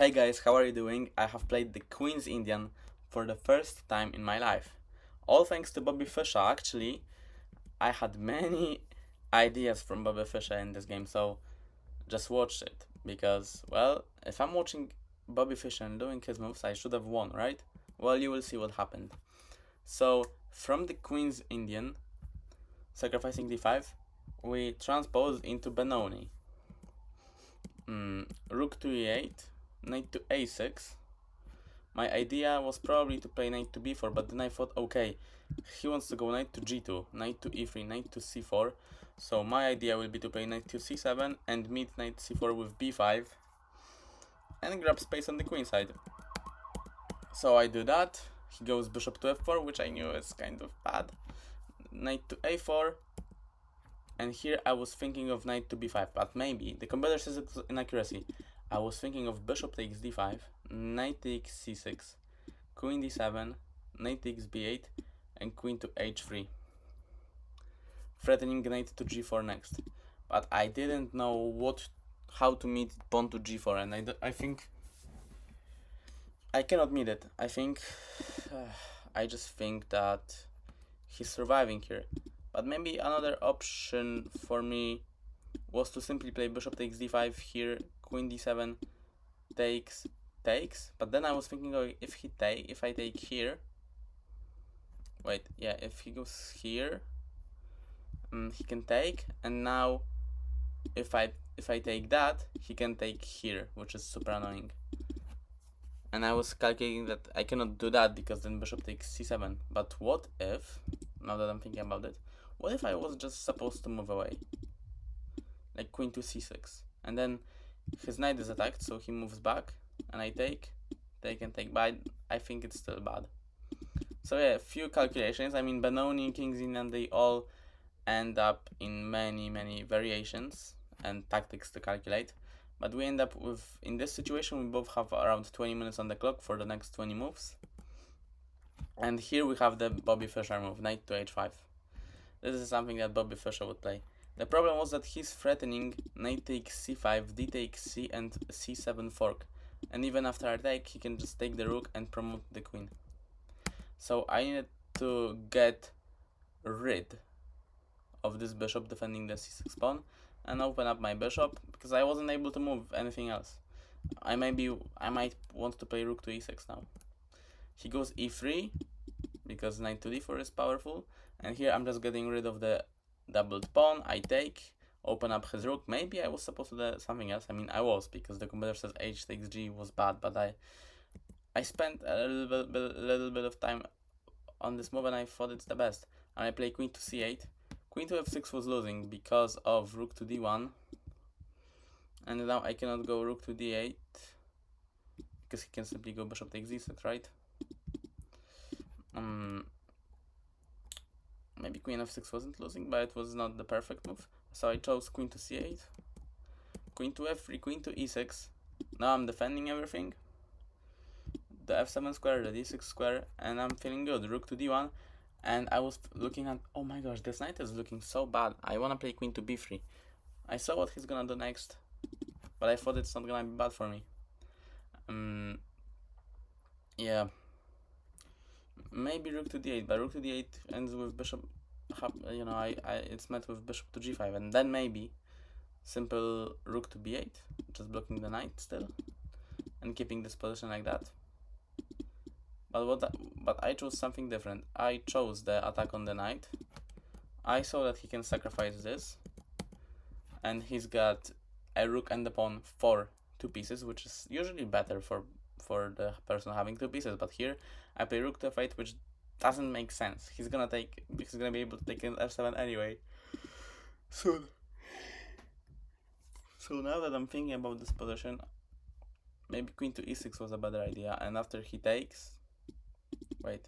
Hey guys, how are you doing? I have played the Queen's Indian for the first time in my life. All thanks to Bobby Fischer. Actually, I had many ideas from Bobby Fischer in this game, so just watch it. Because, well, if I'm watching Bobby Fischer and doing his moves, I should have won, right? Well, you will see what happened. So, from the Queen's Indian, sacrificing d5, we transpose into Benoni. Rook to e8, knight to a6. My idea was probably to play knight to b4, but then I thought, okay, he wants to go knight to g2, knight to e3, knight to c4. So my idea will be to play knight to c7 and meet knight c4 with b5 and grab space on the queen side. So I do that. He goes bishop to f4, which I knew is kind of bad. Knight to a4. And here I was thinking of knight to b5, but maybe the computer says it's inaccuracy. I was thinking of bishop takes d5, knight takes c6, queen d7, knight takes b8, and queen to h3, threatening knight to g4 next. But I didn't know how to meet pawn to g4, and I think I cannot meet it. I just think that he's surviving here. But maybe another option for me was to simply play bishop takes d5 here, queen d7 takes, but then I was thinking, oh, if I take here, wait, yeah, if he goes here, he can take, and now if I take that, he can take here, which is super annoying. And I was calculating that I cannot do that because then bishop takes c7. But what if, now that I'm thinking about it, what if I was just supposed to move away? Like queen to c6. And then his knight is attacked, so he moves back, and I take and take, but I think it's still bad. So yeah, a few calculations. I mean, Benoni, King's Indian, they all end up in many variations and tactics to calculate. But we end up with, in this situation, we both have around 20 minutes on the clock for the next 20 moves. And here we have the Bobby Fischer move, knight to h5. This is something that Bobby Fischer would play. The problem was that he's threatening knight takes c5, d takes c, and c7 fork. And even after I take, he can just take the rook and promote the queen. So I needed to get rid of this bishop defending the c6 pawn and open up my bishop because I wasn't able to move anything else. I might want to play rook to e6 now. He goes e3 because knight to d4 is powerful, and here I'm just getting rid of the doubled pawn. I take, open up his rook. Maybe I was supposed to do something else. I mean, I was, because the computer says h takes g was bad, but I spent a little bit of time on this move and I thought it's the best. And I play queen to c8. Queen to f6 was losing because of rook to d1. And now I cannot go rook to d8 because he can simply go bishop takes d6, right? Maybe queen f6 wasn't losing, but it was not the perfect move. So I chose queen to c8, queen to f3, queen to e6. Now I'm defending everything. The f7 square, the d6 square, and I'm feeling good. Rook to d1, and I was looking at, oh my gosh, this knight is looking so bad. I want to play queen to b3. I saw what he's gonna do next, but I thought it's not gonna be bad for me. Yeah. Maybe rook to d8, but rook to d8 ends with bishop, it's met with bishop to g5, and then maybe simple rook to b8, just blocking the knight still, and keeping this position like that. But I chose something different. I chose the attack on the knight. I saw that he can sacrifice this, and he's got a rook and the pawn for 2 pieces, which is usually better for the person having 2 pieces. But here I play rook to f8, which doesn't make sense. He's gonna be able to take an f7 anyway. So now that I'm thinking about this position, maybe queen to e6 was a better idea. And after he takes, wait,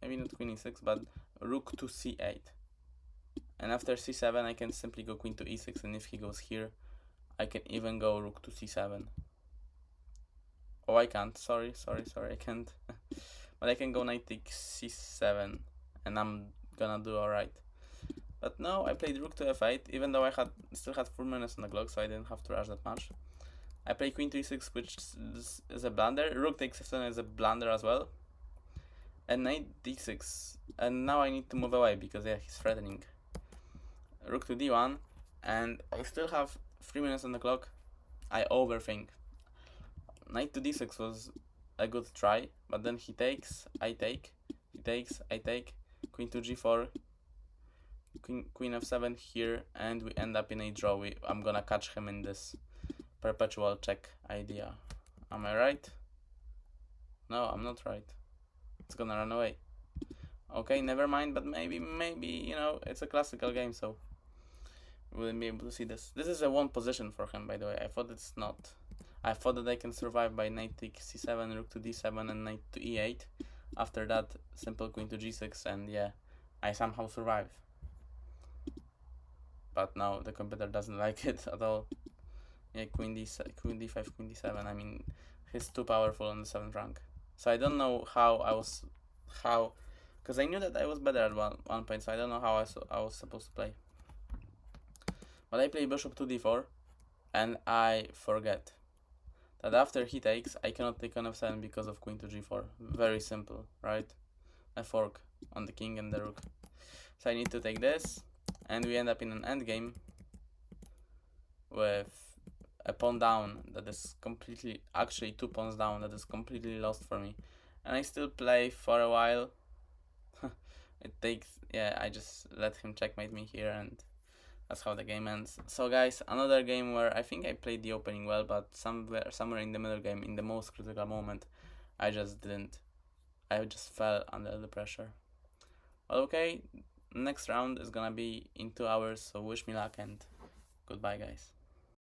maybe not queen e6, but rook to c8. And after c7, I can simply go queen to e6, and if he goes here, I can even go rook to c7. Oh, I can't. Sorry, I can't. But I can go knight takes c7, and I'm gonna do alright. But no, I played rook to f8, even though I still had 4 minutes on the clock, so I didn't have to rush that much. I play queen to6, which is a blunder. Rook takes f7 is a blunder as well. And knight d6. And now I need to move away because yeah, he's threatening. Rook to d1, and I still have 3 minutes on the clock. I overthink. Knight to d6 was a good try, but then he takes, I take, he takes, I take, queen to g4, queen f7 here, and we end up in a draw. I'm gonna catch him in this perpetual check idea. Am I right? No, I'm not right. It's gonna run away. Okay, never mind, but maybe, you know, it's a classical game, so we wouldn't be able to see this. This is a one position for him, by the way. I thought it's not. I thought that I can survive by knight takes c7, rook to d7, and knight to e8. After that, simple queen to g6, and yeah, I somehow survive. But no, the computer doesn't like it at all. Yeah, queen d5, queen d7. I mean, he's too powerful on the 7th rank. So I don't know because I knew that I was better at one point, so I don't know how I was supposed to play. But I play bishop to d4, and I forget that after he takes, I cannot take on f7 because of queen to g4. Very simple, right? A fork on the king and the rook. So I need to take this, and we end up in an endgame with a pawn down that is completely, actually 2 pawns down, that is completely lost for me. And I still play for a while. It takes, yeah, I just let him checkmate me here, and that's how the game ends. So guys, another game where I think I played the opening well, but somewhere in the middle game, in the most critical moment, I just didn't. I just fell under the pressure. Well, okay, next round is gonna be in 2 hours, so wish me luck and goodbye, guys.